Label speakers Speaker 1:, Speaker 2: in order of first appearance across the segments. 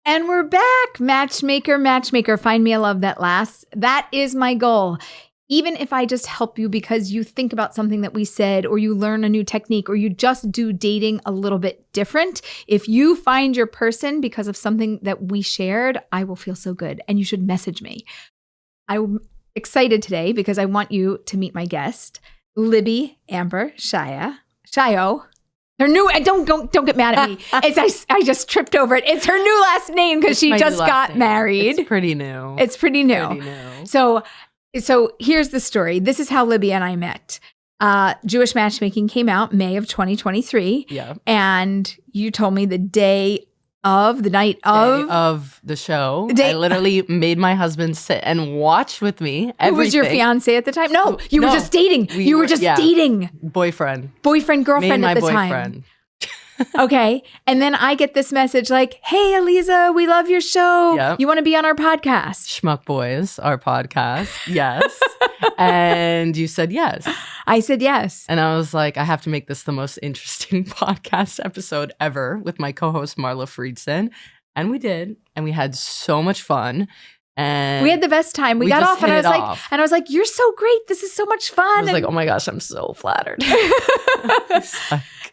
Speaker 1: And we're back. Matchmaker. Find me a love that lasts. That is my goal. Even if I just help you because you think about something that we said, or you learn a new technique, or you just do dating a little bit different, if you find your person because of something that we shared, I will feel so good. And you should message me. I'm excited today because I want you to meet my guest, Libby Amber Shayo. Her new, don't get mad at me. I just tripped over it. It's her new last name because she just got married.
Speaker 2: It's pretty new.
Speaker 1: So here's the story. This is how Libby and I met. Jewish Matchmaking came out May of 2023.
Speaker 2: Yeah.
Speaker 1: And you told me the night of
Speaker 2: the show. I literally made my husband sit and watch with me. Everything.
Speaker 1: Who was your fiance at the time? No, you were just dating. You were just dating.
Speaker 2: Boyfriend,
Speaker 1: girlfriend at the time. Okay. And then I get this message like, hey, Eliza, we love your show. Yep. You want to be on our podcast?
Speaker 2: Schmuck Boys, our podcast. Yes. And you said yes.
Speaker 1: I said yes.
Speaker 2: And I was like, I have to make this the most interesting podcast episode ever with my co-host Marla Friedson. And we did. And we had so much fun. And
Speaker 1: we had the best time. We got off and I was like, you're so great. This is so much fun.
Speaker 2: I was like, oh my gosh, I'm so flattered.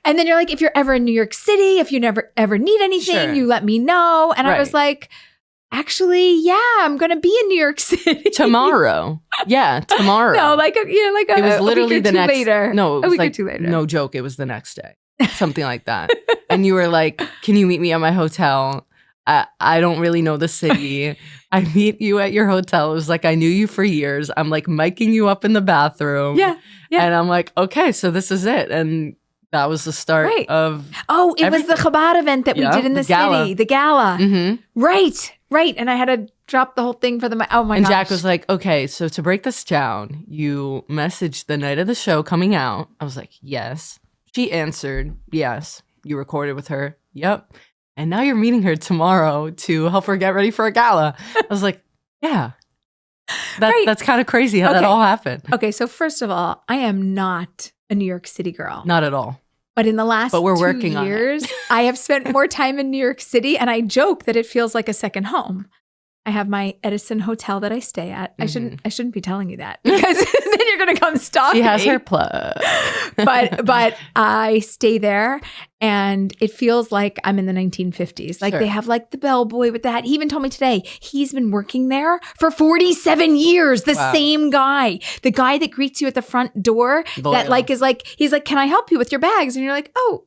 Speaker 1: And then you're like, if you're ever in New York City, if you never ever need anything, you let me know. And I was like, actually, yeah, I'm going to be in New York City.
Speaker 2: Tomorrow. Yeah, tomorrow.
Speaker 1: No, it was literally the next later.
Speaker 2: No, it was
Speaker 1: a week or two later.
Speaker 2: No joke. It was the next day. Something like that. And you were like, can you meet me at my hotel? I don't really know the city. I meet you at your hotel. It was like, I knew you for years. I'm like miking you up in the bathroom.
Speaker 1: Yeah.
Speaker 2: And I'm like, okay, so this is it. And that was the start of
Speaker 1: it was the Chabad event that we did in the city. The gala.
Speaker 2: Mm-hmm.
Speaker 1: Right. And I had to drop the whole thing for the, oh my gosh.
Speaker 2: And Jack was like, okay, so to break this down, you messaged the night of the show coming out. I was like, yes. She answered, yes. You recorded with her. Yep. And now you're meeting her tomorrow to help her get ready for a gala. I was like, yeah. That's kind of crazy how that all happened.
Speaker 1: Okay, so first of all, I am not a New York City girl.
Speaker 2: Not at all.
Speaker 1: But in the last 2
Speaker 2: working
Speaker 1: years, I have spent more time in New York City, and I joke that it feels like a second home. I have my Edison hotel that I stay at.
Speaker 2: Mm-hmm.
Speaker 1: I shouldn't be telling you that because then you're going to come stalk me.
Speaker 2: She has her plug.
Speaker 1: but I stay there and it feels like I'm in the 1950s. Like they have like the bellboy with that. He even told me today, he's been working there for 47 years. The same guy, the guy that greets you at the front door that like is like, he's like, can I help you with your bags? And you're like, oh,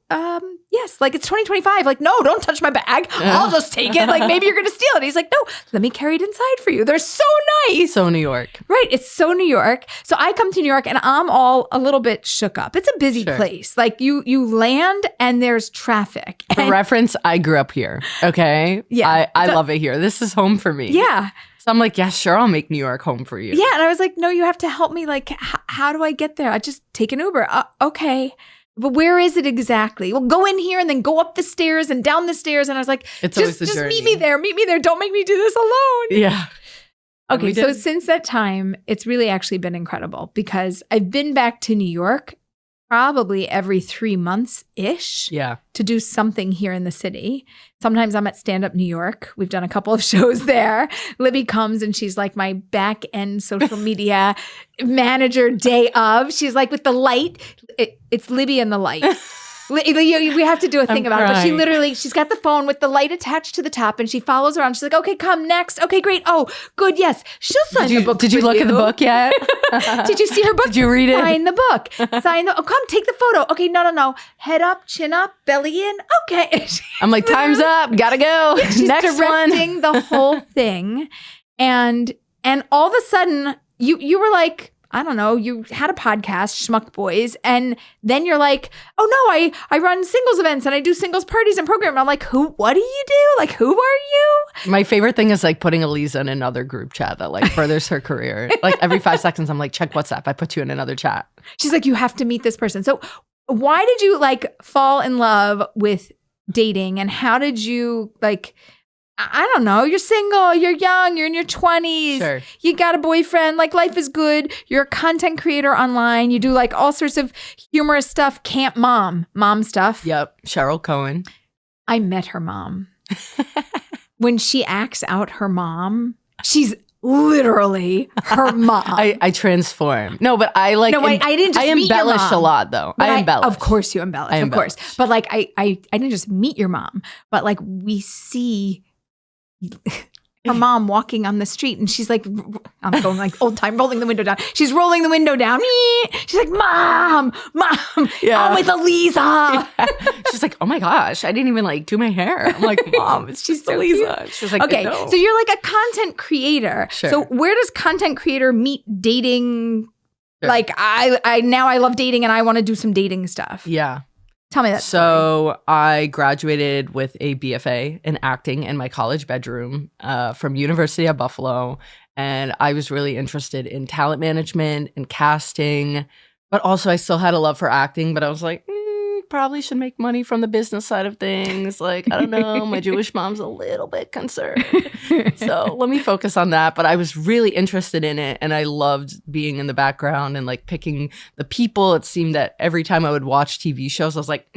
Speaker 1: yes. Like it's 2025. Like, no, don't touch my bag. I'll just take it. Like maybe you're going to steal it. He's like, no, let me carry it inside for you. They're so nice.
Speaker 2: So New York.
Speaker 1: Right. It's so New York. So I come to New York and I'm all a little bit shook up. It's a busy place. Like you land and there's traffic.
Speaker 2: For reference, I grew up here. Okay.
Speaker 1: Yeah.
Speaker 2: I love it here. This is home for me.
Speaker 1: Yeah.
Speaker 2: So I'm like, yeah, sure. I'll make New York home for you.
Speaker 1: Yeah. And I was like, no, you have to help me. Like, how do I get there? I just take an Uber. Okay. But where is it exactly? Well, go in here and then go up the stairs and down the stairs. And I was like, just meet me there. Meet me there. Don't make me do this alone.
Speaker 2: Yeah.
Speaker 1: Okay. So since that time, it's really actually been incredible because I've been back to New York probably every 3 months-ish to do something here in the city. Sometimes I'm at Stand Up New York. We've done a couple of shows there. Libby comes and she's like my back end social media manager day of. She's like with the light. It's Libby and the light. We have to do a thing about it. But she's got the phone with the light attached to the top and she follows around. She's like, okay, come next. Okay, great. Oh, good. Yes. She'll sign the book.
Speaker 2: Did you look at the book yet?
Speaker 1: Did you see her book?
Speaker 2: Did you read it?
Speaker 1: Sign the book. Oh, come take the photo. Okay, no. Head up, chin up, belly in. Okay.
Speaker 2: I'm like, time's up. Gotta go.
Speaker 1: She's
Speaker 2: next
Speaker 1: directing the whole thing. And all of a sudden, you were like, I don't know, you had a podcast, Schmuck Boys, and then you're like, oh no, I run singles events and I do singles parties and program. And I'm like, what do you do? Like, who are you?
Speaker 2: My favorite thing is like putting Eliza in another group chat that like furthers her career. Like every 5 seconds, I'm like, check WhatsApp. I put you in another chat.
Speaker 1: She's like, you have to meet this person. So why did you like fall in love with dating and how did you like, I don't know. You're single. You're young. You're in your 20s.
Speaker 2: Sure.
Speaker 1: You got a boyfriend. Like life is good. You're a content creator online. You do like all sorts of humorous stuff. Camp mom stuff.
Speaker 2: Yep. Cheryl Cohen.
Speaker 1: I met her mom. when she acts out her mom, she's literally her mom.
Speaker 2: I transform. No, but I like.
Speaker 1: No, I didn't just meet your
Speaker 2: embellish
Speaker 1: mom.
Speaker 2: a lot, though. I embellish.
Speaker 1: Of course you embellish. Of course. But like, I didn't just meet your mom, but like we see her mom walking on the street and she's like, I'm going like old time, rolling the window down. She's rolling the window down. She's like, Mom, I'm with Eliza.
Speaker 2: Yeah. She's like, oh my gosh, I didn't even like do my hair. I'm like, Mom, it's just
Speaker 1: so
Speaker 2: Eliza.
Speaker 1: Cute.
Speaker 2: She's like,
Speaker 1: okay,
Speaker 2: no.
Speaker 1: So you're like a content creator.
Speaker 2: Sure.
Speaker 1: So where does content creator meet dating? Sure. Like I now I love dating and I want to do some dating stuff.
Speaker 2: Yeah.
Speaker 1: Tell me that.
Speaker 2: So I graduated with a BFA in acting in my college bedroom from University of Buffalo. And I was really interested in talent management and casting, but also I still had a love for acting, but I was like, probably should make money from the business side of things. Like, I don't know, my Jewish mom's a little bit concerned. So let me focus on that. But I was really interested in it. And I loved being in the background and like picking the people. It seemed that every time I would watch TV shows, I was like,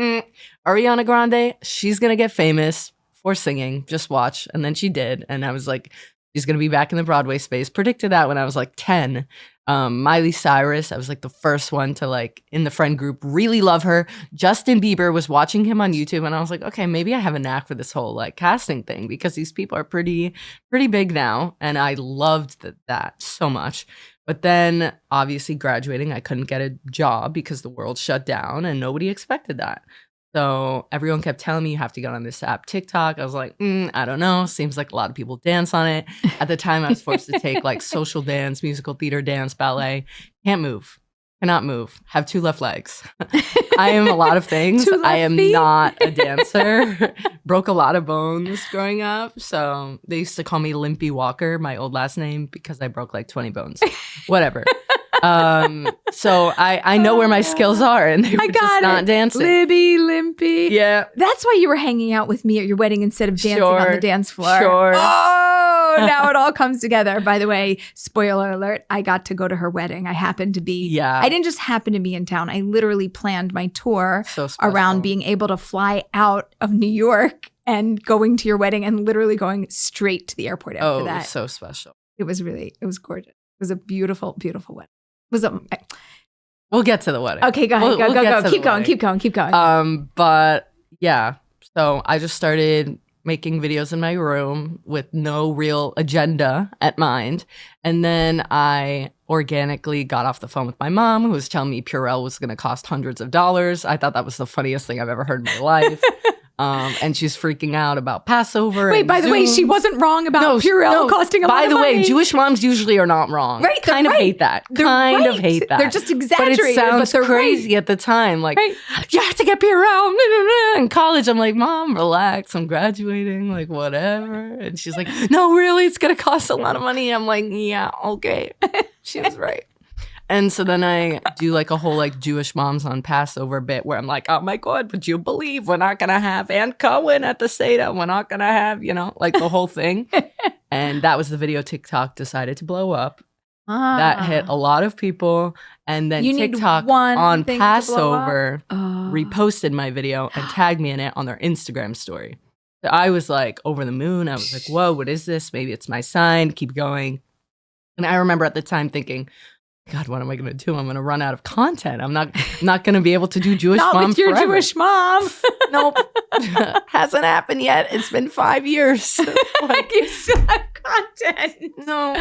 Speaker 2: Ariana Grande, she's going to get famous for singing. Just watch. And then she did. And I was like, she's going to be back in the Broadway space. Predicted that when I was like 10. Miley Cyrus, I was like the first one to like in the friend group really love her. Justin Bieber, was watching him on YouTube and I was like, okay, maybe I have a knack for this whole like casting thing because these people are pretty big now. And I loved that so much. But then obviously graduating, I couldn't get a job because the world shut down and nobody expected that. So everyone kept telling me you have to get on this app, TikTok. I was like, I don't know. Seems like a lot of people dance on it. At the time, I was forced to take like social dance, musical theater, dance, ballet. Can't move. Cannot move. Have 2 left legs. I am a lot of things. I am not a dancer. Broke a lot of bones growing up. So they used to call me Limpy Walker, my old last name, because I broke like 20 bones. Whatever. So I know where my skills are and they were just not dancing.
Speaker 1: Libby, Limpy.
Speaker 2: Yeah.
Speaker 1: That's why you were hanging out with me at your wedding instead of dancing on the dance floor.
Speaker 2: Sure.
Speaker 1: Oh, now it all comes together. By the way, spoiler alert, I got to go to her wedding. I happened to be, I didn't just happen to be in town. I literally planned my tour around being able to fly out of New York and going to your wedding and literally going straight to the airport after that.
Speaker 2: It was so special.
Speaker 1: It was gorgeous. It was a beautiful, beautiful wedding.
Speaker 2: We'll get to the wedding.
Speaker 1: Okay, go ahead. Go. Keep going.
Speaker 2: But yeah, so I just started making videos in my room with no real agenda at mind. And then I organically got off the phone with my mom, who was telling me Purell was going to cost hundreds of dollars. I thought that was the funniest thing I've ever heard in my life. And she's freaking out about Passover.
Speaker 1: Wait, by the way, she wasn't wrong about Purell costing a lot of money.
Speaker 2: By the way, Jewish moms usually are not wrong.
Speaker 1: Right,
Speaker 2: kind of hate that. Kind of hate that.
Speaker 1: They're just exaggerated,
Speaker 2: but it sounds crazy at the time. Like, you have to get Purell. In college, I'm like, Mom, relax. I'm graduating. Like, whatever. And she's like, no, really? It's going to cost a lot of money. I'm like, yeah, okay. She was right. And so then I do like a whole like Jewish moms on Passover bit where I'm like, oh my God, would you believe we're not going to have Ann Cohen at the Seder? We're not going to have, like the whole thing. And that was the video TikTok decided to blow up. That hit a lot of people. And then TikTok on Passover reposted my video and tagged me in it on their Instagram story. So I was like over the moon. I was like, whoa, what is this? Maybe it's my sign. Keep going. And I remember at the time thinking, God, what am I going to do? I'm going to run out of content. I'm not going to be able to do Jewish mom
Speaker 1: Not with your
Speaker 2: forever.
Speaker 1: Jewish mom.
Speaker 2: Nope. Hasn't happened yet. It's been 5 years.
Speaker 1: Like, you still have content.
Speaker 2: No.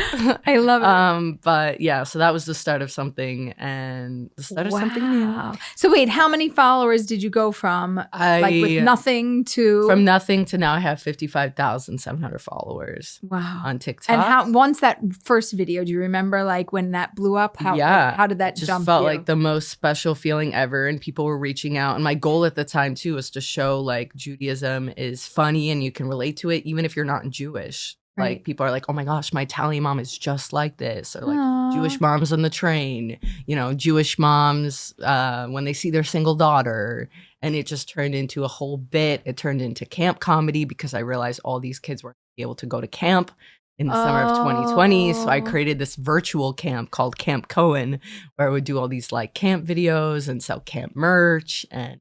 Speaker 1: I love it.
Speaker 2: But yeah, so that was the start of something and the start of something new.
Speaker 1: So wait, how many followers did you go from with nothing to?
Speaker 2: From nothing to now I have 55,700 followers.
Speaker 1: Wow.
Speaker 2: On TikTok.
Speaker 1: And once that first video, do you remember like when that blew up? How did that
Speaker 2: just
Speaker 1: jump?
Speaker 2: Felt like the most special feeling ever, and people were reaching out. And my goal at the time too was to show like Judaism is funny and you can relate to it even if you're not Jewish. Right. Like people are like, oh my gosh, my Italian mom is just like this, or like
Speaker 1: Aww.
Speaker 2: Jewish moms on the train. Jewish moms when they see their single daughter. And it just turned into a whole bit. It turned into camp comedy because I realized all these kids weren't able to go to camp in the summer of 2020. So I created this virtual camp called Camp Cohen, where I would do all these like camp videos and sell camp merch. And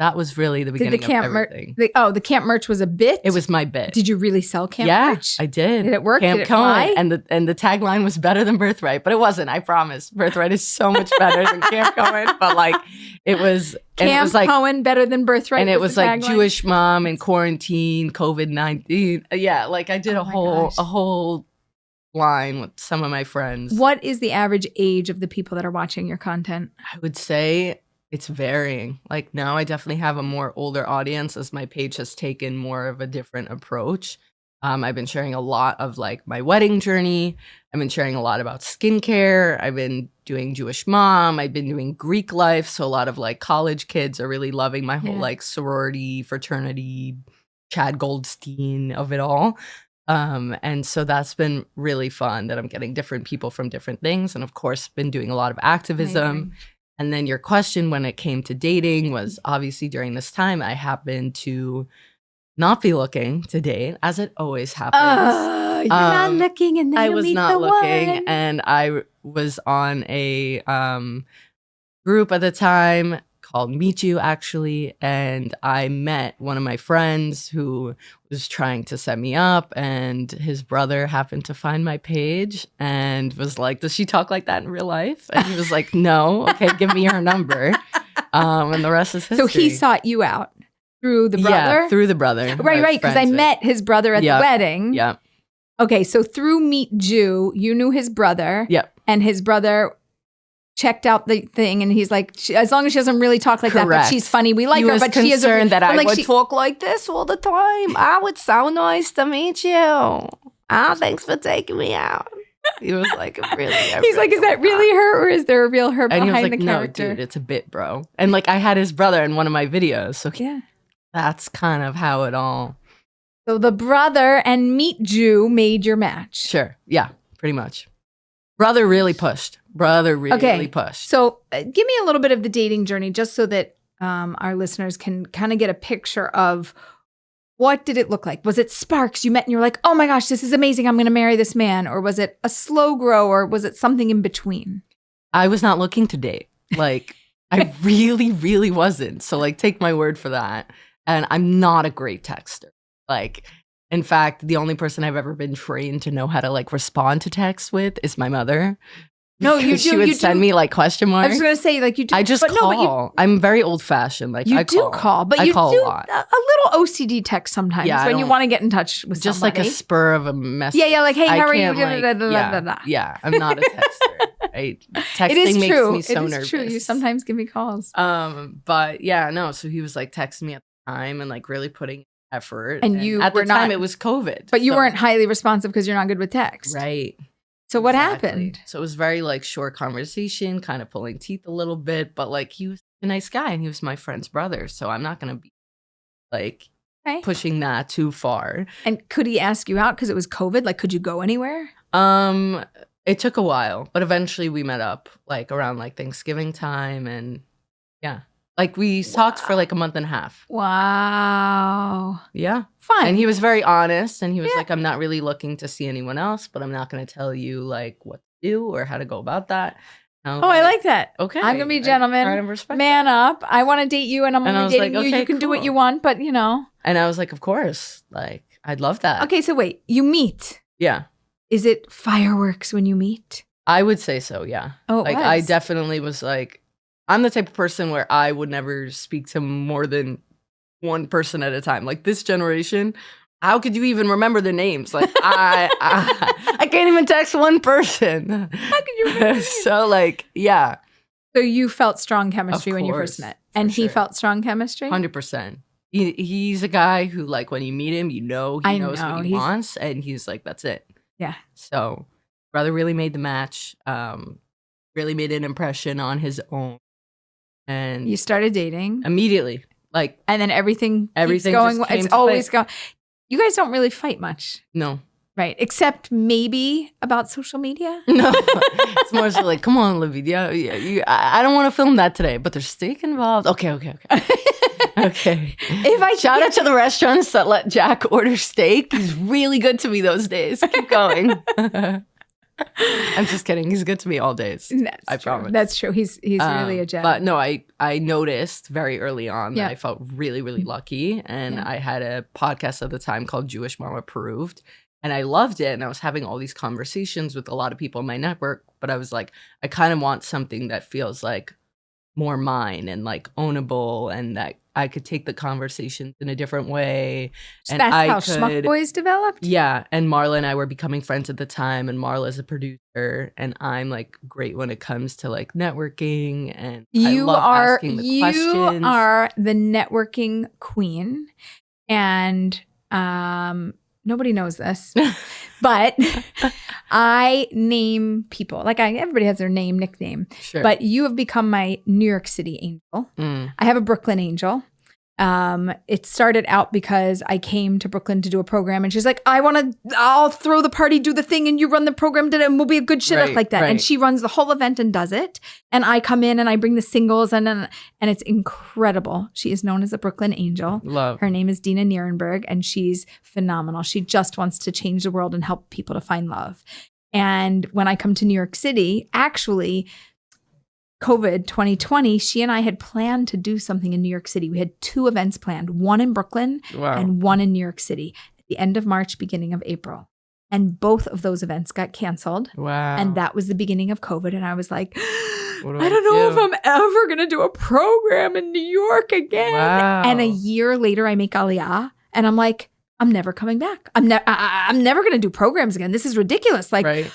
Speaker 2: That was really the beginning of everything.
Speaker 1: The camp merch was a bit?
Speaker 2: It was my bit.
Speaker 1: Did you really sell camp merch?
Speaker 2: Yeah, I did.
Speaker 1: Did it work?
Speaker 2: Camp
Speaker 1: did it
Speaker 2: Cohen.
Speaker 1: fly?
Speaker 2: And the tagline was better than Birthright, but it wasn't. I promise. Birthright is so much better than Camp Cohen, but like it was.
Speaker 1: Camp
Speaker 2: it was like,
Speaker 1: Cohen better than Birthright.
Speaker 2: And it was like
Speaker 1: tagline?
Speaker 2: Jewish mom in quarantine, COVID-19. Yeah, like I did a whole line with some of my friends.
Speaker 1: What is the average age of the people that are watching your content?
Speaker 2: I would say it's varying. Like now I definitely have a more older audience as my page has taken more of a different approach. I've been sharing a lot of like my wedding journey. I've been sharing a lot about skincare. I've been doing Jewish mom. I've been doing Greek life. So a lot of like college kids are really loving my whole like sorority, fraternity, Chad Goldstein of it all. And so that's been really fun that I'm getting different people from different things. And of course, been doing a lot of activism. Amazing. And then your question when it came to dating was obviously during this time, I happened to not be looking to date, as it always happens.
Speaker 1: You're not looking, and then
Speaker 2: I
Speaker 1: you
Speaker 2: was
Speaker 1: meet
Speaker 2: not
Speaker 1: the
Speaker 2: looking,
Speaker 1: one.
Speaker 2: and I was on a group at the time called Meet You, actually, and I met one of my friends who was trying to set me up, and his brother happened to find my page and was like, "Does she talk like that in real life?" And he was like, "No." Okay, give me her number. And the rest is history.
Speaker 1: So he sought you out through the brother?
Speaker 2: Yeah, through the brother.
Speaker 1: Right, because I met his brother at the wedding.
Speaker 2: Yeah.
Speaker 1: Okay, so through Meet Jew, you knew his brother.
Speaker 2: Yep.
Speaker 1: And his brother checked out the thing, and he's like, as long as she doesn't really talk like that, but she's funny, we like her, but she is
Speaker 2: concerned that I would talk like this all the time. I would so nice to meet you. Oh, thanks for taking me out. He was like, really?
Speaker 1: He's like, is that really her, or is there a real her behind
Speaker 2: the character?
Speaker 1: And he was like,
Speaker 2: no, dude, it's a bit, bro. And like, I had his brother in one of my videos, so
Speaker 1: yeah,
Speaker 2: that's kind of how it all.
Speaker 1: So the brother and Meet Jew made your match.
Speaker 2: Sure, yeah, pretty much. Brother really pushed. Pushed.
Speaker 1: So give me a little bit of the dating journey, just so that our listeners can kind of get a picture of what did it look like. Was it sparks? You met and you're like, oh my gosh, this is amazing. I'm going to marry this man. Or was it a slow grow, or was it something in between?
Speaker 2: I was not looking to date. Like, I really, really wasn't. So like, take my word for that. And I'm not a great texter. Like, in fact, the only person I've ever been trained to know how to like respond to text with is my mother.
Speaker 1: No, you do.
Speaker 2: She would send me like question marks.
Speaker 1: I was going to say, like, you do.
Speaker 2: I just call. I'm very old fashioned. Like, I
Speaker 1: call, but you
Speaker 2: call
Speaker 1: do
Speaker 2: a lot.
Speaker 1: A little OCD text sometimes when you want to get in touch with
Speaker 2: just
Speaker 1: somebody.
Speaker 2: Like a spur of a message.
Speaker 1: Yeah, like, hey, how are you?
Speaker 2: Yeah, I'm not a texter. Texting makes me so nervous.
Speaker 1: It is true. You sometimes give me calls.
Speaker 2: But yeah, no. So he was like texting me at the time and like really putting effort.
Speaker 1: And you
Speaker 2: at the time it was COVID,
Speaker 1: but you weren't highly responsive because you're not good with text,
Speaker 2: right?
Speaker 1: So what happened?
Speaker 2: So it was very like short conversation, kind of pulling teeth a little bit, but like he was a nice guy and he was my friend's brother, so I'm not gonna be like pushing that too far.
Speaker 1: And could he ask you out because it was COVID? Like, could you go anywhere?
Speaker 2: It took a while, but eventually we met up like around like Thanksgiving time, and yeah. Like, we talked for like a month and a half.
Speaker 1: Wow.
Speaker 2: Yeah.
Speaker 1: Fun.
Speaker 2: And he was very honest. And he was like, I'm not really looking to see anyone else, but I'm not going to tell you like what to do or how to go about that.
Speaker 1: I like that.
Speaker 2: Okay.
Speaker 1: I'm going to be a gentleman. Man up. I want to date you, and I'm only dating you. You can do what you want, but you know.
Speaker 2: And I was like, of course. Like, I'd love that.
Speaker 1: Okay, so wait. You meet.
Speaker 2: Yeah.
Speaker 1: Is it fireworks when you meet?
Speaker 2: I would say so, yeah.
Speaker 1: Oh,
Speaker 2: like, I definitely was like, I'm the type of person where I would never speak to more than one person at a time. Like this generation, how could you even remember their names? Like I can't even text one person.
Speaker 1: How could you remember?
Speaker 2: So like, yeah.
Speaker 1: So you felt strong chemistry when you first met, and he felt strong chemistry?
Speaker 2: 100%. He's a guy who like when you meet him, you know he knows what he wants, and he's like, that's it.
Speaker 1: Yeah.
Speaker 2: So brother really made the match. Really made an impression on his own. And
Speaker 1: you started dating
Speaker 2: immediately, like,
Speaker 1: and then everything keeps going. It's always going. You guys don't really fight much,
Speaker 2: no,
Speaker 1: right? Except maybe about social media.
Speaker 2: No, it's more so like, come on, Libby. Yeah. I don't want to film that today, but there's steak involved. Okay. Okay.
Speaker 1: If I
Speaker 2: shout out to the restaurants that let Jack order steak. He's really good to me those days. Keep going. I'm just kidding. He's good to me all days. I promise.
Speaker 1: That's true. He's really a gem.
Speaker 2: But no, I noticed very early on that I felt really, really lucky. And I had a podcast at the time called Jewish Mom Approved. And I loved it. And I was having all these conversations with a lot of people in my network. But I was like, I kind of want something that feels like more mine and like ownable, and that I could take the conversations in a different way.
Speaker 1: So and that's how Schmuck Boys developed?
Speaker 2: Yeah. And Marla and I were becoming friends at the time. And Marla's a producer. And I'm like great when it comes to like networking. And I love asking the questions.
Speaker 1: You are the networking queen. And nobody knows this, but I name people. Like everybody has their name, nickname.
Speaker 2: Sure.
Speaker 1: But you have become my New York City angel. I have a Brooklyn angel. It started out because I came to Brooklyn to do a program, and she's like, I'll throw the party, do the thing, and you run the program, and we'll be a good shit like that. Right. And she runs the whole event and does it. And I come in and I bring the singles, and it's incredible. She is known as a Brooklyn angel.
Speaker 2: Love.
Speaker 1: Her name is Dina Nierenberg, and she's phenomenal. She just wants to change the world and help people to find love. And when I come to New York City, actually, COVID 2020, she and I had planned to do something in New York City. We had 2 events planned, one in Brooklyn and one in New York City at the end of March, beginning of April. And both of those events got canceled.
Speaker 2: Wow.
Speaker 1: And that was the beginning of COVID. And I was like, I don't know if I'm ever going to do a program in New York again.
Speaker 2: Wow.
Speaker 1: And a year later, I make Aliyah. And I'm like, I'm never coming back. I'm never going to do programs again. This is ridiculous. Like,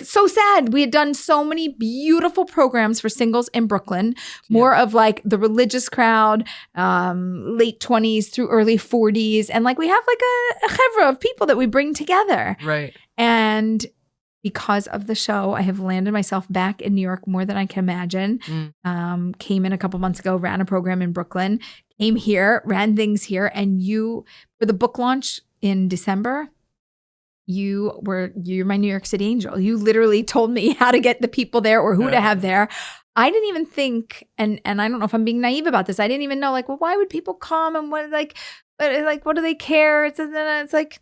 Speaker 1: so sad. We had done so many beautiful programs for singles in Brooklyn, more of like the religious crowd, late 20s through early 40s. And like, we have like a chevra of people that we bring together.
Speaker 2: Right.
Speaker 1: And because of the show, I have landed myself back in New York more than I can imagine. Came in a couple months ago, ran a program in Brooklyn, came here, ran things here. And you, for the book launch in December, you're my New York City angel. You literally told me how to get the people there or who to have there. I didn't even think, and I don't know if I'm being naive about this, I didn't even know, like, well, why would people come and what do they care? It's like,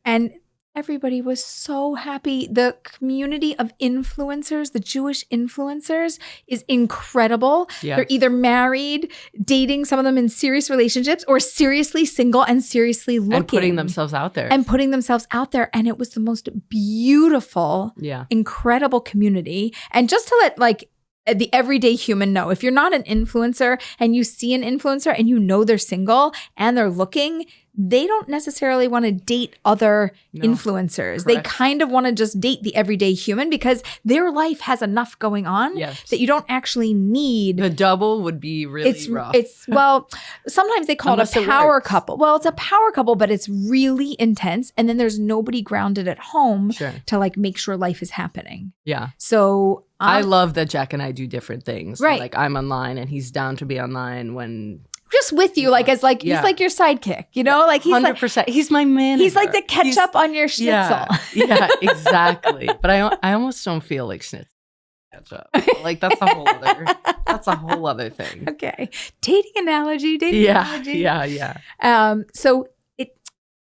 Speaker 1: and everybody was so happy. The community of influencers, the Jewish influencers, is incredible. Yeah. They're either married, dating, some of them in serious relationships, or seriously single and seriously looking.
Speaker 2: And putting themselves out there.
Speaker 1: And it was the most beautiful, incredible community. And just to let the everyday human know, if you're not an influencer and you see an influencer and you know they're single and they're looking, they don't necessarily want to date other influencers. Correct. They kind of want to just date the everyday human because their life has enough going on that you don't actually need.
Speaker 2: The double would be really rough.
Speaker 1: Well, sometimes they call it a power couple. Well, it's a power couple, but it's really intense. And then there's nobody grounded at home to like make sure life is happening.
Speaker 2: Yeah.
Speaker 1: So
Speaker 2: I love that Jack and I do different things.
Speaker 1: Right.
Speaker 2: Like I'm online and he's down to be online when...
Speaker 1: Just with you, like he's like your sidekick, like he's
Speaker 2: 100%.
Speaker 1: Like,
Speaker 2: he's my manager.
Speaker 1: He's like the ketchup on your schnitzel.
Speaker 2: Yeah, exactly. But I almost don't feel like schnitzel ketchup. Like that's a whole other thing.
Speaker 1: Okay, dating analogy.
Speaker 2: Yeah.
Speaker 1: So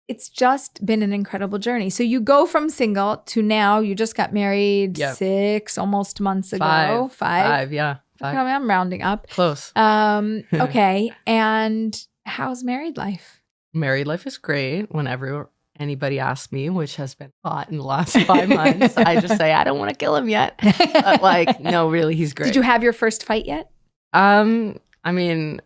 Speaker 1: it's just been an incredible journey. So you go from single to now. You just got married 6 almost months ago. 5.
Speaker 2: Yeah.
Speaker 1: I'm rounding up.
Speaker 2: Close.
Speaker 1: Okay. And how's married life?
Speaker 2: Married life is great. Whenever anybody asks me, which has been hot in the last 5 months, I just say, I don't want to kill him yet. But no, really, he's great.
Speaker 1: Did you have your first fight yet?
Speaker 2: I mean,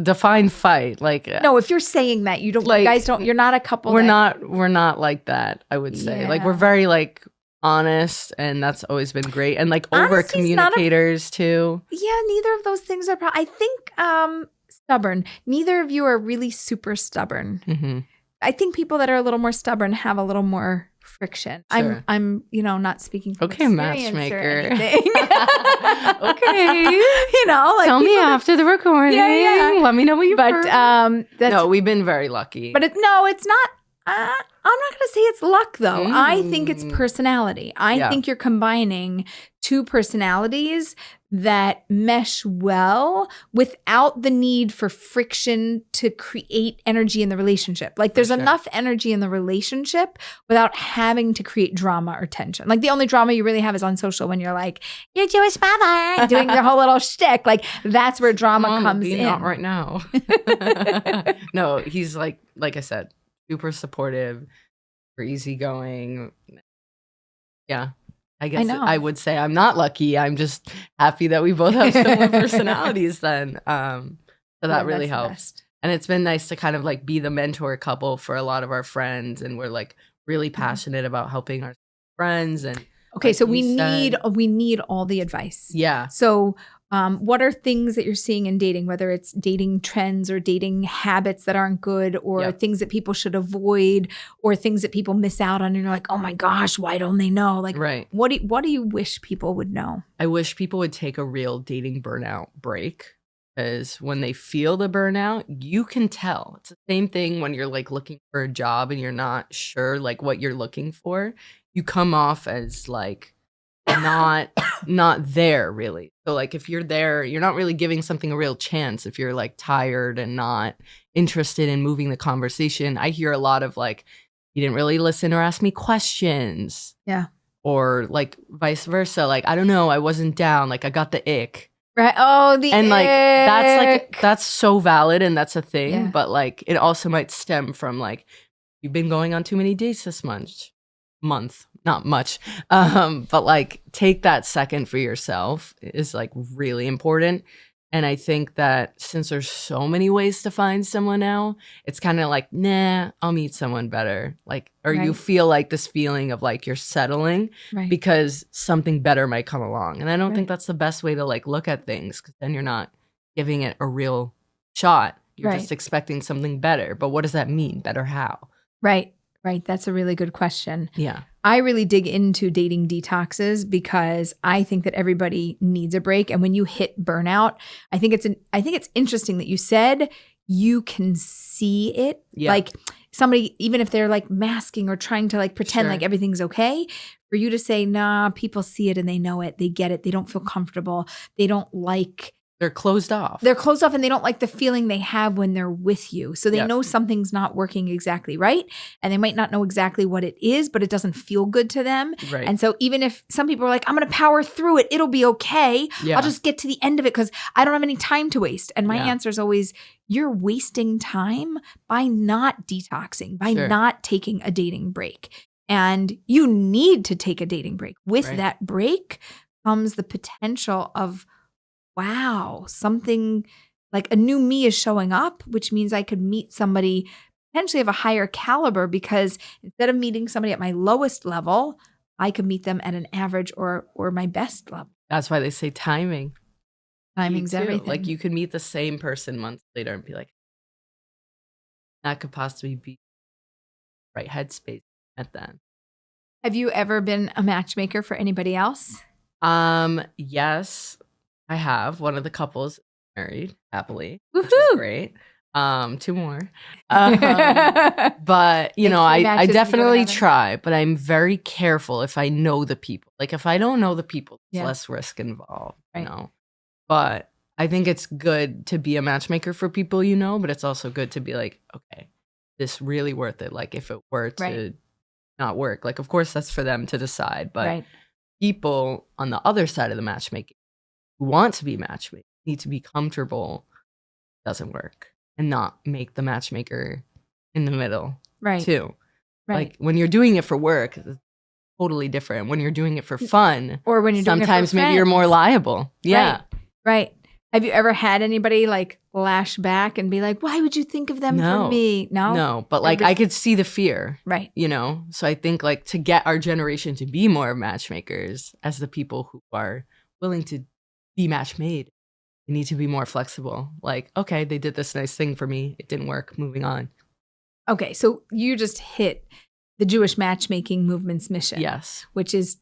Speaker 2: define fight.
Speaker 1: No, if you're saying that, you don't, you guys don't, you're not a couple.
Speaker 2: We're not like that, I would say. Like, we're very honest, and that's always been great, and over communicators too. Yeah,
Speaker 1: neither of those things are I think stubborn. Neither of you are really super stubborn.
Speaker 2: Mm-hmm.
Speaker 1: I think people that are a little more stubborn have a little more friction.
Speaker 2: Sure.
Speaker 1: I'm not speaking from
Speaker 2: matchmaker.
Speaker 1: Okay.
Speaker 2: Tell me after the recording.
Speaker 1: Yeah.
Speaker 2: Let me know what you've heard.
Speaker 1: But
Speaker 2: no, we've been very lucky.
Speaker 1: But it's not. I'm not going to say it's luck, though. I think it's personality. I think you're combining two personalities that mesh well without the need for friction to create energy in the relationship. Like there's enough energy in the relationship without having to create drama or tension. Like the only drama you really have is on social when you're like, your Jewish mother, doing your whole little shtick. Like that's where drama comes in.
Speaker 2: Not right now. No, he's like I said, super supportive, super easygoing. Yeah. I guess I would say I'm not lucky. I'm just happy that we both have similar personalities then. So that really helps. And it's been nice to kind of like be the mentor couple for a lot of our friends. And we're like really passionate about helping our friends. And
Speaker 1: okay, so we need all the advice.
Speaker 2: Yeah.
Speaker 1: So what are things that you're seeing in dating, whether it's dating trends or dating habits that aren't good or things that people should avoid or things that people miss out on and you're like, oh my gosh, why don't they know? Like, what do you wish people would know?
Speaker 2: I wish people would take a real dating burnout break because when they feel the burnout, you can tell. It's the same thing when you're like looking for a job and you're not sure like what you're looking for. You come off as like not there really. So like if you're there, you're not really giving something a real chance if you're like tired and not interested in moving the conversation. I hear a lot of like, you didn't really listen or ask me questions.
Speaker 1: Yeah.
Speaker 2: Or like vice versa. Like, I don't know, I wasn't down. Like I got the ick.
Speaker 1: Right. Oh, the
Speaker 2: and
Speaker 1: ick.
Speaker 2: That's so valid and that's a thing. Yeah. But like it also might stem from like, you've been going on too many dates this month. Not much. But like take that second for yourself is like really important. And I think that since there's so many ways to find someone now, it's kind of like, nah, I'll meet someone better. Like, or you feel like this feeling of like you're settling because something better might come along. And I don't think that's the best way to like look at things because then you're not giving it a real shot. You're just expecting something better. But what does that mean? Better how?
Speaker 1: Right. That's a really good question.
Speaker 2: Yeah.
Speaker 1: I really dig into dating detoxes because I think that everybody needs a break. And when you hit burnout, I think it's interesting that you said you can see it. Yeah. Like somebody, even if they're like masking or trying to like pretend like everything's okay, for you to say, nah, people see it and they know it. They get it. They don't feel comfortable. They don't like.
Speaker 2: They're closed off.
Speaker 1: They're closed off and they don't like the feeling they have when they're with you. So they know something's not working exactly right. And they might not know exactly what it is, but it doesn't feel good to them.
Speaker 2: Right.
Speaker 1: And so even if some people are like, I'm going to power through it, it'll be okay. Yeah. I'll just get to the end of it because I don't have any time to waste. And my answer is always, you're wasting time by not detoxing, by not taking a dating break. And you need to take a dating break. With that break comes the potential of, wow, something like a new me is showing up, which means I could meet somebody potentially of a higher caliber because instead of meeting somebody at my lowest level, I could meet them at an average or my best level.
Speaker 2: That's why they say timing.
Speaker 1: Timing's everything.
Speaker 2: Like you could meet the same person months later and be like, that could possibly be right headspace at that.
Speaker 1: Have you ever been a matchmaker for anybody else?
Speaker 2: Yes. I have. One of the couples married happily, which is great. 2 more. But, you know, I definitely try, but I'm very careful if I know the people. Like if I don't know the people, there's less risk involved, you know. But I think it's good to be a matchmaker for people you know, but it's also good to be like, okay, this really worth it. Like if it were to not work, like of course that's for them to decide. But people on the other side of the matchmaking who want to be matchmakers need to be comfortable. Doesn't work. And not make the matchmaker in the middle too. Like when you're doing it for work, it's totally different. When you're doing it for fun,
Speaker 1: or when you're doing
Speaker 2: sometimes
Speaker 1: it for
Speaker 2: maybe
Speaker 1: friends.
Speaker 2: You're more liable. Yeah.
Speaker 1: Right. Have you ever had anybody like lash back and be like, why would you think of them for me?
Speaker 2: No, but like I could see the fear.
Speaker 1: Right.
Speaker 2: You know? So I think like to get our generation to be more matchmakers as the people who are willing to be match made, you need to be more flexible. Like, okay, they did this nice thing for me. It didn't work. Moving on.
Speaker 1: Okay, so you just hit the Jewish matchmaking movement's mission.
Speaker 2: Yes.
Speaker 1: Which is,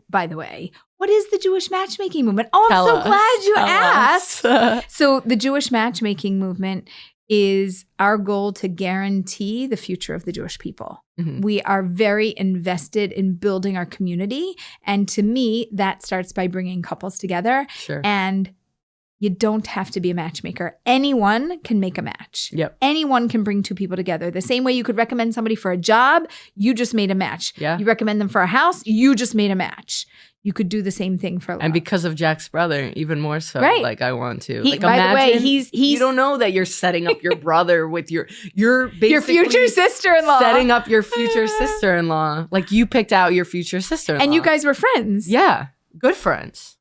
Speaker 1: by the way, what is the Jewish matchmaking movement? Oh, I'm so glad you asked. So the Jewish matchmaking movement is our goal to guarantee the future of the Jewish people.
Speaker 2: Mm-hmm.
Speaker 1: We are very invested in building our community. And to me, that starts by bringing couples together.
Speaker 2: Sure.
Speaker 1: And you don't have to be a matchmaker. Anyone can make a match.
Speaker 2: Yep.
Speaker 1: Anyone can bring two people together. The same way you could recommend somebody for a job, you just made a match.
Speaker 2: Yeah.
Speaker 1: You recommend them for a house, you just made a match. You could do the same thing for love.
Speaker 2: And because of Jack's brother, even more so.
Speaker 1: Right.
Speaker 2: Like I want to.
Speaker 1: By
Speaker 2: imagine,
Speaker 1: the way, he's
Speaker 2: you don't know that you're setting up your brother with you're basically
Speaker 1: your future sister-in-law.
Speaker 2: setting up your future sister-in-law. Like you picked out your future sister-in-law.
Speaker 1: And you guys were friends.
Speaker 2: Yeah. Good friends.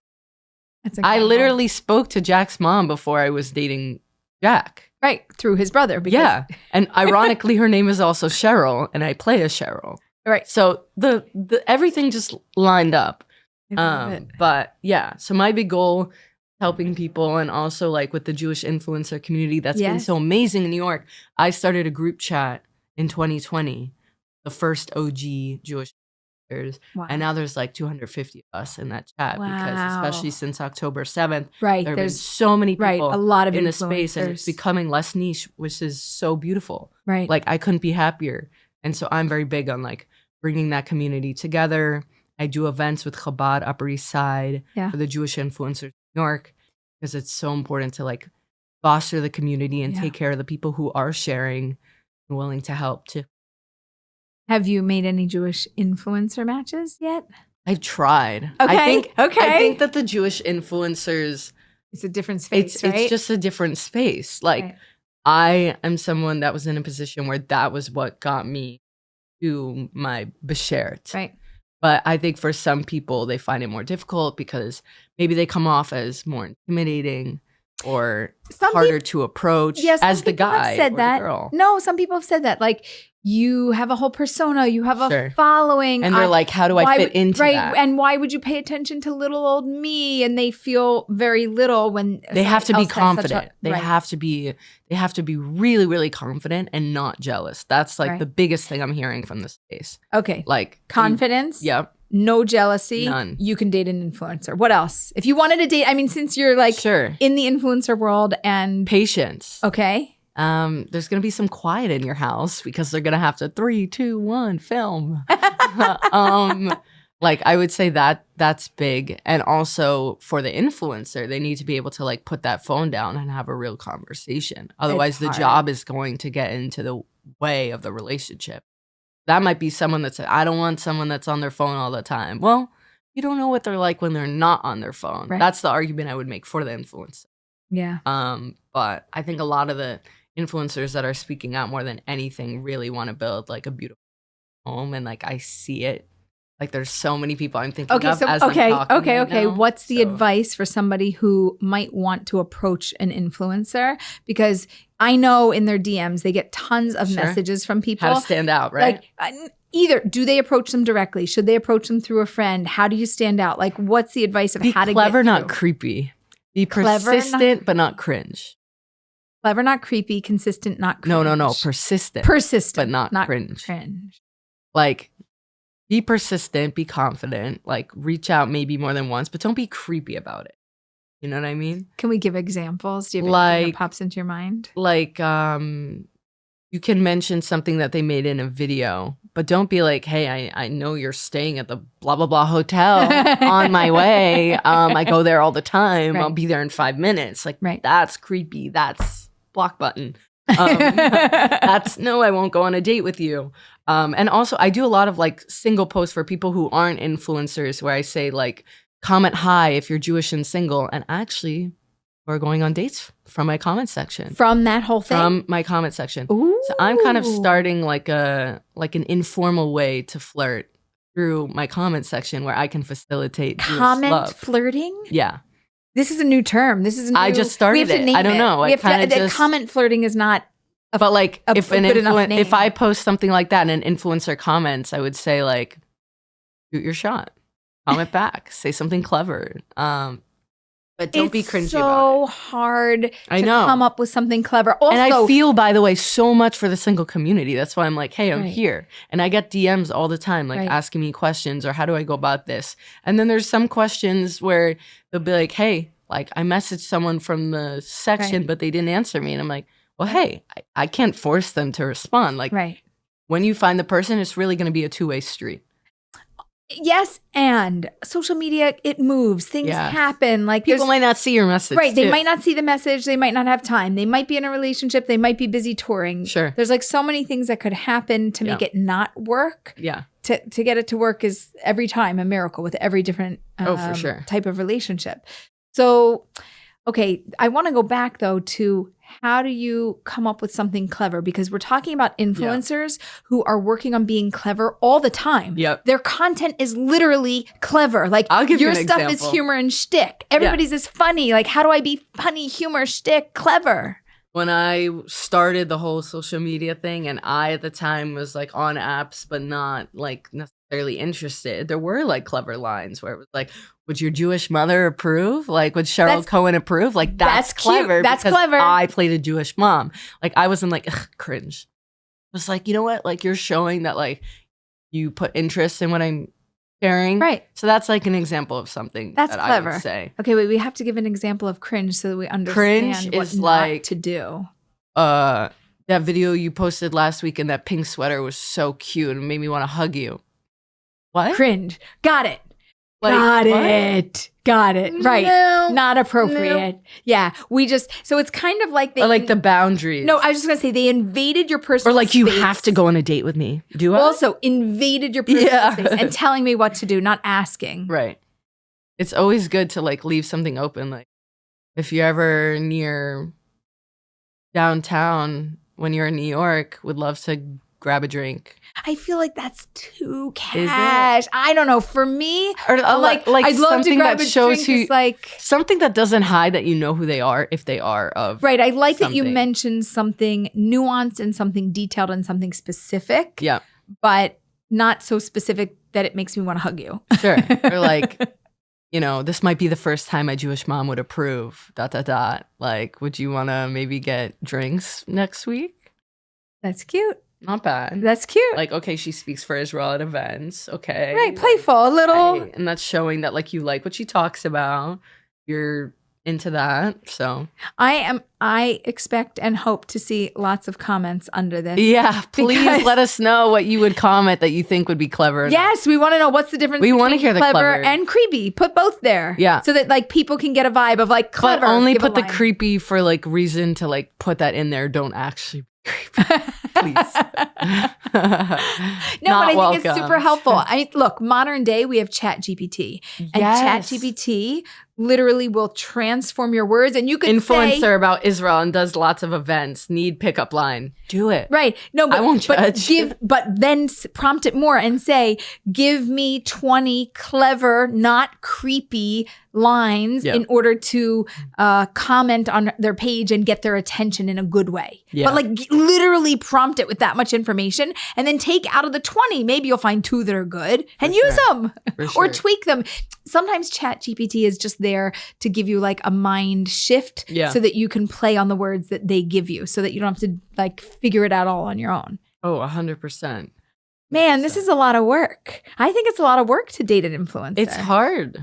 Speaker 1: That's
Speaker 2: I
Speaker 1: incredible.
Speaker 2: literally spoke to Jack's mom before I was dating Jack.
Speaker 1: Right, through his brother. Because,
Speaker 2: Yeah. And ironically, her name is also Cheryl, and I play as Cheryl.
Speaker 1: Right.
Speaker 2: So the everything just lined up.
Speaker 1: I love it.
Speaker 2: But yeah, so my big goal, helping people, and also like with the Jewish influencer community that's been
Speaker 1: Yes.
Speaker 2: so amazing in New York. I started a group chat in 2020, the first OG Jewish influencers,
Speaker 1: Wow.
Speaker 2: and now there's like 250 of us in that chat because
Speaker 1: Wow.
Speaker 2: especially since October 7th,
Speaker 1: Right.
Speaker 2: there have been
Speaker 1: There's
Speaker 2: so many
Speaker 1: right,
Speaker 2: people
Speaker 1: a lot of
Speaker 2: in the
Speaker 1: influencers.
Speaker 2: space, and it's becoming less niche, which is so beautiful.
Speaker 1: right.
Speaker 2: Like I couldn't be happier. And so I'm very big on like bringing that community together. I do events with Chabad Upper East Side
Speaker 1: Yeah.
Speaker 2: for the Jewish influencers in New York because it's so important to like foster the community and
Speaker 1: Yeah.
Speaker 2: take care of the people who are sharing and willing to help too.
Speaker 1: Have you made any Jewish influencer matches yet?
Speaker 2: I've tried.
Speaker 1: Okay,
Speaker 2: I
Speaker 1: okay.
Speaker 2: think that the Jewish influencers,
Speaker 1: It's a different space, right?
Speaker 2: it's just a different space. Like
Speaker 1: Right.
Speaker 2: I am someone that was in a position where that was what got me to my beshert.
Speaker 1: Right.
Speaker 2: But I think for some people, they find it more difficult because maybe they come off as more intimidating or
Speaker 1: Some
Speaker 2: harder to approach
Speaker 1: Yes, some
Speaker 2: as the
Speaker 1: people have
Speaker 2: guy
Speaker 1: said
Speaker 2: or
Speaker 1: that.
Speaker 2: the girl.
Speaker 1: No, some people have said that. Like, you have a whole persona, you have a
Speaker 2: Sure.
Speaker 1: following.
Speaker 2: And they're like, how do I
Speaker 1: why
Speaker 2: fit
Speaker 1: would-
Speaker 2: into
Speaker 1: right,
Speaker 2: that?
Speaker 1: And why would you pay attention to little old me? And they feel very little when
Speaker 2: They have to be
Speaker 1: somebody else has such
Speaker 2: confident.
Speaker 1: a-
Speaker 2: They
Speaker 1: right.
Speaker 2: have to be really, really confident and not jealous. That's like
Speaker 1: Right.
Speaker 2: the biggest thing I'm hearing from this space.
Speaker 1: Okay.
Speaker 2: Like
Speaker 1: Confidence.
Speaker 2: Yep.
Speaker 1: No jealousy.
Speaker 2: None.
Speaker 1: You can date an influencer. What else? If you wanted to date, I mean, since you're like
Speaker 2: Sure.
Speaker 1: in the influencer world and
Speaker 2: Patience.
Speaker 1: okay.
Speaker 2: There's gonna be some quiet in your house because they're gonna have to 3, 2, 1, film. Like I would say that's big. And also for the influencer, they need to be able to like put that phone down and have a real conversation. Otherwise the
Speaker 1: hard.
Speaker 2: job is going to get into the way of the relationship. That might be someone that said, I don't want someone that's on their phone all the time. Well, you don't know what they're like when they're not on their phone.
Speaker 1: Right.
Speaker 2: That's the argument I would make for the influencer.
Speaker 1: Yeah.
Speaker 2: But I think a lot of the influencers that are speaking out more than anything really want to build like a beautiful home, and like I see it. Like there's so many people I'm thinking
Speaker 1: Okay,
Speaker 2: of
Speaker 1: so
Speaker 2: as I'm talking right now.
Speaker 1: What's the
Speaker 2: So-
Speaker 1: advice for somebody who might want to approach an influencer? Because I know in their DMs they get tons of
Speaker 2: Sure.
Speaker 1: messages from people.
Speaker 2: How to stand out, right?
Speaker 1: Like either do they approach them directly? Should they approach them through a friend? How do you stand out? Like what's the advice of
Speaker 2: Be
Speaker 1: how to
Speaker 2: clever,
Speaker 1: get
Speaker 2: not
Speaker 1: through?
Speaker 2: creepy. Be
Speaker 1: Clever,
Speaker 2: persistent, but not cringe.
Speaker 1: Clever, not creepy. Consistent, not cringe.
Speaker 2: No. Persistent.
Speaker 1: Persistent,
Speaker 2: but not cringe.
Speaker 1: cringe.
Speaker 2: Like, be persistent, be confident, like reach out maybe more than once, but don't be creepy about it. You know what I mean?
Speaker 1: Can we give examples? Do you have anything
Speaker 2: Like-
Speaker 1: that pops into your mind?
Speaker 2: Like, you can mention something that they made in a video, but don't be like, hey, I know you're staying at the blah, blah, blah hotel on my way. I go there all the time. I'll
Speaker 1: Right.
Speaker 2: be there in 5 minutes. Like,
Speaker 1: Right.
Speaker 2: that's creepy. That's block button. That's no, I won't go on a date with you. And also I do a lot of like single posts for people who aren't influencers where I say like, comment hi if you're Jewish and single. And actually we're going on dates from my comment section.
Speaker 1: From that whole thing?
Speaker 2: From my comment section.
Speaker 1: Ooh.
Speaker 2: So I'm kind of starting like an informal way to flirt through my comment section where I can facilitate Jewish
Speaker 1: comment
Speaker 2: love.
Speaker 1: flirting?
Speaker 2: Yeah.
Speaker 1: This is a new term. This is a new,
Speaker 2: I just started
Speaker 1: we have to
Speaker 2: it.
Speaker 1: name
Speaker 2: I don't know.
Speaker 1: We
Speaker 2: I
Speaker 1: have to,
Speaker 2: kinda
Speaker 1: that
Speaker 2: just-
Speaker 1: comment flirting is not
Speaker 2: But like
Speaker 1: a
Speaker 2: if an
Speaker 1: good enough name.
Speaker 2: if I post something like that and an influencer comments, I would say like, shoot your shot. Comment back. Say something clever. But don't be cringy
Speaker 1: so
Speaker 2: about it.
Speaker 1: hard
Speaker 2: I
Speaker 1: to
Speaker 2: know.
Speaker 1: come up with something clever. Also,
Speaker 2: And I feel, by the way, so much for the single community. That's why I'm like, hey, I'm
Speaker 1: Right.
Speaker 2: here. And I get DMs all the time, like
Speaker 1: Right.
Speaker 2: asking me questions or how do I go about this? And then there's some questions where they'll be like, hey, like I messaged someone from the section,
Speaker 1: Right.
Speaker 2: but they didn't answer me. And I'm like, well, hey, I can't force them to respond. Like, when you find the person, it's really going to be a two-way street.
Speaker 1: Yes, and social media, it moves. Things happen. Like
Speaker 2: people might not see your message.
Speaker 1: Right. They might not see the message. They might not have time. They might be in a relationship. They might be busy touring.
Speaker 2: Sure.
Speaker 1: There's like so many things that could happen to make it not work.
Speaker 2: Yeah.
Speaker 1: To get it to work is every time a miracle with every different
Speaker 2: for sure.
Speaker 1: type of relationship. So, okay, I want to go back though to how do you come up with something clever? Because we're talking about influencers who are working on being clever all the time.
Speaker 2: Yep.
Speaker 1: Their content is literally clever. Like
Speaker 2: I'll give
Speaker 1: your
Speaker 2: you an
Speaker 1: stuff
Speaker 2: example.
Speaker 1: is humor and shtick. Everybody's is funny. Like, how do I be funny, humor, shtick, clever?
Speaker 2: When I started the whole social media thing, and I at the time was like on apps, but not like necessarily interested, there were like clever lines where it was like, would your Jewish mother approve? Like, would Cheryl Cohen approve? Like, that's clever.
Speaker 1: Cute. That's
Speaker 2: because
Speaker 1: clever.
Speaker 2: I played a Jewish mom. Like, I wasn't like, ugh, cringe. It was like, you know what? Like, you're showing that like you put interest in what I'm sharing.
Speaker 1: Right.
Speaker 2: So that's like an example of something
Speaker 1: that's
Speaker 2: that
Speaker 1: clever.
Speaker 2: I would say.
Speaker 1: Okay, wait, we have to give an example of cringe so that we understand
Speaker 2: Cringe
Speaker 1: what
Speaker 2: is
Speaker 1: not
Speaker 2: like
Speaker 1: to do.
Speaker 2: That video you posted last week in that pink sweater was so cute and made me want to hug you. What?
Speaker 1: Cringe. Got it.
Speaker 2: Like,
Speaker 1: Got it. Right.
Speaker 2: No,
Speaker 1: not appropriate. No. Yeah. So it's kind of like
Speaker 2: or like the boundaries.
Speaker 1: No, I was just going to say they invaded your personal
Speaker 2: space. Or like
Speaker 1: space.
Speaker 2: You have to go on a date with me. Do I?
Speaker 1: Also invaded your personal space and telling me what to do, not asking.
Speaker 2: Right. It's always good to like leave something open. Like if you're ever near downtown when you're in New York, would love to grab a drink.
Speaker 1: I feel like that's too cash. I don't know. For me,
Speaker 2: or like
Speaker 1: I'd love to grab
Speaker 2: that
Speaker 1: a
Speaker 2: shows
Speaker 1: drink.
Speaker 2: Who, like something that doesn't hide that you know who they are if they are of
Speaker 1: right. I like
Speaker 2: something.
Speaker 1: That you mentioned something nuanced and something detailed and something specific.
Speaker 2: Yeah,
Speaker 1: but not so specific that it makes me want to hug you.
Speaker 2: Sure. Or like, you know, this might be the first time my Jewish mom would approve. ... Like, would you want to maybe get drinks next week?
Speaker 1: That's cute.
Speaker 2: Not bad.
Speaker 1: That's cute.
Speaker 2: Like, okay, she speaks for Israel at events. Okay.
Speaker 1: Right. Playful, a little.
Speaker 2: Right. And that's showing that, like, you like what she talks about. You're into that. So
Speaker 1: I expect and hope to see lots of comments under this.
Speaker 2: Yeah. Please let us know what you would comment that you think would be clever.
Speaker 1: Yes. We want to know what's the difference
Speaker 2: between
Speaker 1: want to
Speaker 2: hear
Speaker 1: clever and creepy. Put both there.
Speaker 2: Yeah.
Speaker 1: So that like people can get a vibe of like clever.
Speaker 2: But only put the creepy for like reason to like put that in there. Don't actually creepy. Please.
Speaker 1: No, but I think it's super helpful. Look, modern day, we have ChatGPT. And ChatGPT literally will transform your words. And you could
Speaker 2: influencer about Israel and does lots of events. Need pickup line. Do it.
Speaker 1: Right. No, but
Speaker 2: I won't judge.
Speaker 1: But then prompt it more and say, give me 20 clever, not creepy lines in order to comment on their page and get their attention in a good way. Yeah. But like literally prompt it with that much information and then take out of the 20. Maybe you'll find 2 that are good and use them or tweak them. Sometimes ChatGPT is just there to give you like a mind shift so that you can play on the words that they give you so that you don't have to like figure it out all on your own.
Speaker 2: Oh, 100%.
Speaker 1: Man, this is a lot of work. I think it's a lot of work to date an influencer.
Speaker 2: It's hard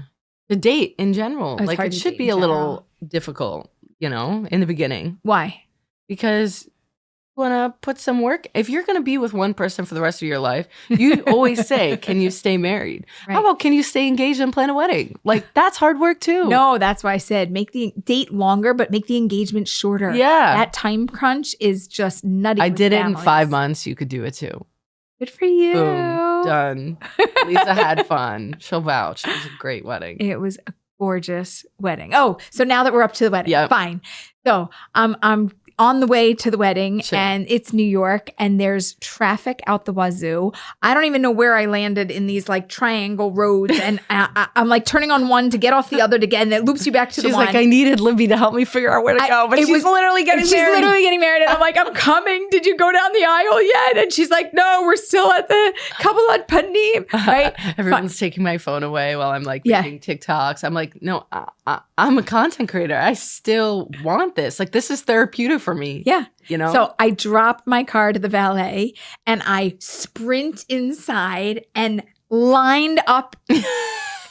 Speaker 2: to date in general. Like it should be a little difficult, you know, in the beginning.
Speaker 1: Why?
Speaker 2: Because you want to put some work. If you're going to be with one person for the rest of your life, you always say, can you stay married? Right. How about can you stay engaged and plan a wedding? Like that's hard work too.
Speaker 1: No, that's why I said make the date longer, but make the engagement shorter.
Speaker 2: Yeah.
Speaker 1: That time crunch is just nutty.
Speaker 2: I did it in 5 months. You could do it too.
Speaker 1: Good for you.
Speaker 2: Boom. Done. Lisa had fun. She'll vouch. It was a great wedding.
Speaker 1: It was a gorgeous wedding. Oh, so now that we're up to the wedding, fine. So I'm on the way to the wedding and it's New York and there's traffic out the wazoo. I don't even know where I landed in these like triangle roads and I'm like turning on one to get off the other to get, and it loops you back to the one.
Speaker 2: She's like, I needed Libby to help me figure out where to go, but she's literally getting married.
Speaker 1: And I'm like, I'm coming. Did you go down the aisle yet? And she's like, no, we're still at the Kabbalat Panim, right?
Speaker 2: Everyone's taking my phone away while I'm like making TikToks. I'm like, no, I'm a content creator. I still want this. Like this is therapeutic for me.
Speaker 1: Yeah.
Speaker 2: You know?
Speaker 1: So I drop my car to the valet and I sprint inside and lined up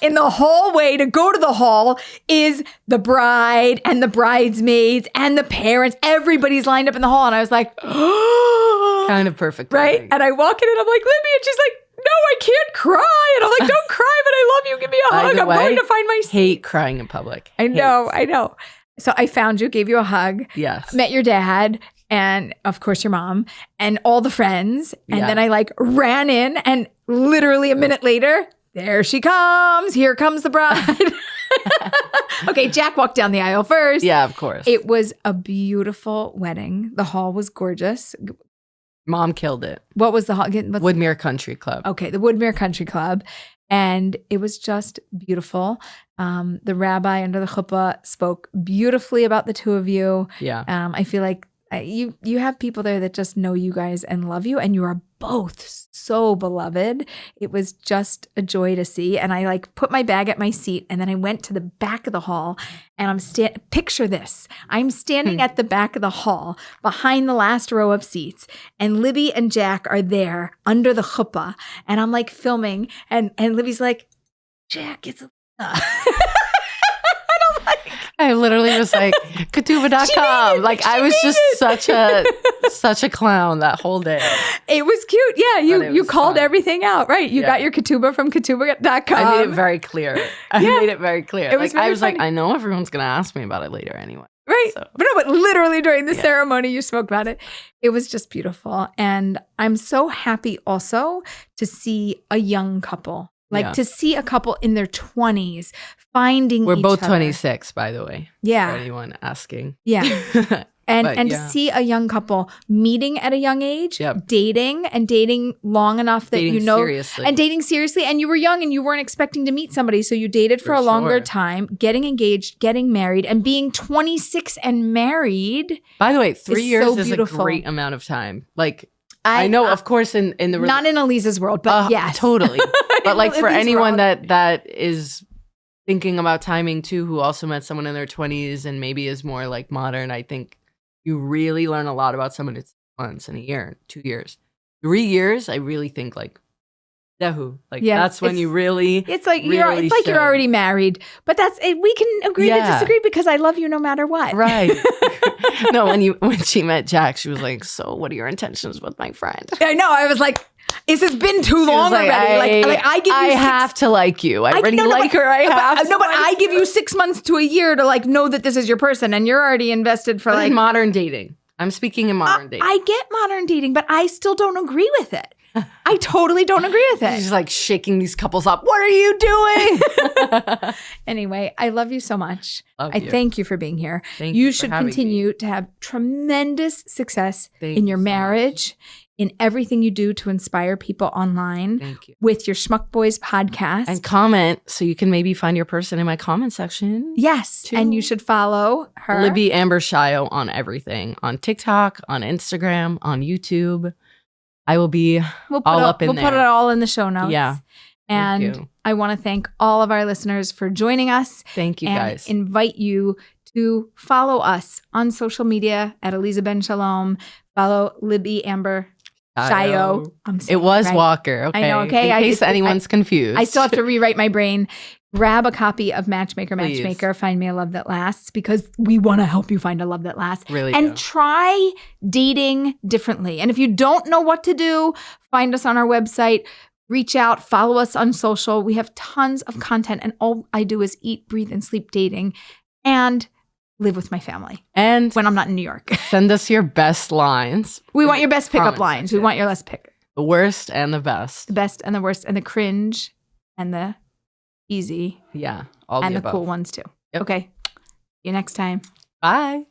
Speaker 1: in the hallway to go to the hall is the bride and the bridesmaids and the parents. Everybody's lined up in the hall. And I was like,
Speaker 2: kind of perfect.
Speaker 1: Right? And I walk in and I'm like, Libby, and she's like, no, I can't cry. And I'm like, don't cry, but I love you. Give me a hug. I'm going to find my seat.
Speaker 2: Hate crying in public.
Speaker 1: I know. So I found you, gave you a hug.
Speaker 2: Yes.
Speaker 1: Met your dad. And of course your mom and all the friends. And then I like ran in and literally a minute later, there she comes. Here comes the bride. Okay, Jack walked down the aisle first.
Speaker 2: Yeah, of course.
Speaker 1: It was a beautiful wedding. The hall was gorgeous.
Speaker 2: Mom killed it.
Speaker 1: What was the hall?
Speaker 2: Woodmere Country Club.
Speaker 1: Okay, the Woodmere Country Club. And it was just beautiful. The rabbi under the chuppah spoke beautifully about the two of you.
Speaker 2: Yeah.
Speaker 1: I feel like you have people there that just know you guys and love you, and you are both so beloved. It was just a joy to see. And I like put my bag at my seat, and then I went to the back of the hall, and picture this. I'm standing at the back of the hall behind the last row of seats, and Libby and Jack are there under the chuppah, and I'm like filming, and Libby's like, Jack, it's
Speaker 2: I literally was like, Ketubah.com. Like I was just such a clown that whole day.
Speaker 1: It was cute. Yeah, you called everything out. Right. You got your Ketubah from Ketubah.com.
Speaker 2: I made it very clear. I was
Speaker 1: funny.
Speaker 2: like, I know everyone's going to ask me about it later anyway.
Speaker 1: Right.
Speaker 2: So.
Speaker 1: But literally during the ceremony, you spoke about it. It was just beautiful. And I'm so happy also to see a young couple. To see a couple in their 20s finding
Speaker 2: We're
Speaker 1: each
Speaker 2: both
Speaker 1: other.
Speaker 2: 26, by the way.
Speaker 1: Yeah.
Speaker 2: For anyone asking.
Speaker 1: Yeah. And to see a young couple meeting at a young age, dating long enough that you know.
Speaker 2: Seriously.
Speaker 1: And dating seriously. And you were young and you weren't expecting to meet somebody. So you dated for a longer time, getting engaged, getting married, and being 26 and married.
Speaker 2: By the way, 3 years is a great amount of time. Like, I know, of course, in the
Speaker 1: not in Elise's world, but yes,
Speaker 2: totally. But like for anyone that is thinking about timing too, who also met someone in their 20s and maybe is more like modern, I think you really learn a lot about someone in 6 months, in a year, 2 years, 3 years. I really think like Yahoo, like that's when you really.
Speaker 1: It's like you're already married, but we can agree to disagree because I love you no matter what.
Speaker 2: Right. No, when she met Jack, she was like, "So, what are your intentions with my friend?"
Speaker 1: I know. I was like, "This has been too long already."
Speaker 2: I have to like you. I already like her. I have.
Speaker 1: No, but I give you 6 months to a year to like know that this is your person, and you're already invested for like
Speaker 2: modern dating. I'm speaking in modern dating.
Speaker 1: I get modern dating, but I still don't agree with it. I totally don't agree with it.
Speaker 2: She's like shaking these couples up. What are you doing?
Speaker 1: Anyway, I love you so much. I thank you for being here.
Speaker 2: You
Speaker 1: should continue to have tremendous success in your marriage, in everything you do to inspire people online.
Speaker 2: Thank you.
Speaker 1: With your Schmuck Boys podcast.
Speaker 2: And comment so you can maybe find your person in my comment section.
Speaker 1: Yes. Too. And you should follow her.
Speaker 2: Libby Amber Shayo on everything. On TikTok, on Instagram, on YouTube. I will be all up in there.
Speaker 1: We'll put it all in the show notes.
Speaker 2: Yeah.
Speaker 1: And I want to thank all of our listeners for joining us.
Speaker 2: Thank you, guys.
Speaker 1: Invite you to follow us on social media at Eliza Ben Shalom. Follow Libby Amber Shayo.
Speaker 2: It was Walker. Okay.
Speaker 1: I know. Okay.
Speaker 2: In case anyone's confused.
Speaker 1: I still have to rewrite my brain. Grab a copy of Matchmaker. Find me a love that lasts, because we want to help you find a love that lasts.
Speaker 2: Really
Speaker 1: and try dating differently. And if you don't know what to do, find us on our website. Reach out. Follow us on social. We have tons of content. And all I do is eat, breathe, and sleep dating. And live with my family.
Speaker 2: And
Speaker 1: when I'm not in New York.
Speaker 2: Send us your best lines.
Speaker 1: We want your best pickup lines. We want your best pick.
Speaker 2: The worst and the best.
Speaker 1: The best and the worst and the cringe and the easy.
Speaker 2: Yeah.
Speaker 1: All and the cool ones too. Yep. Okay. See you next time.
Speaker 2: Bye.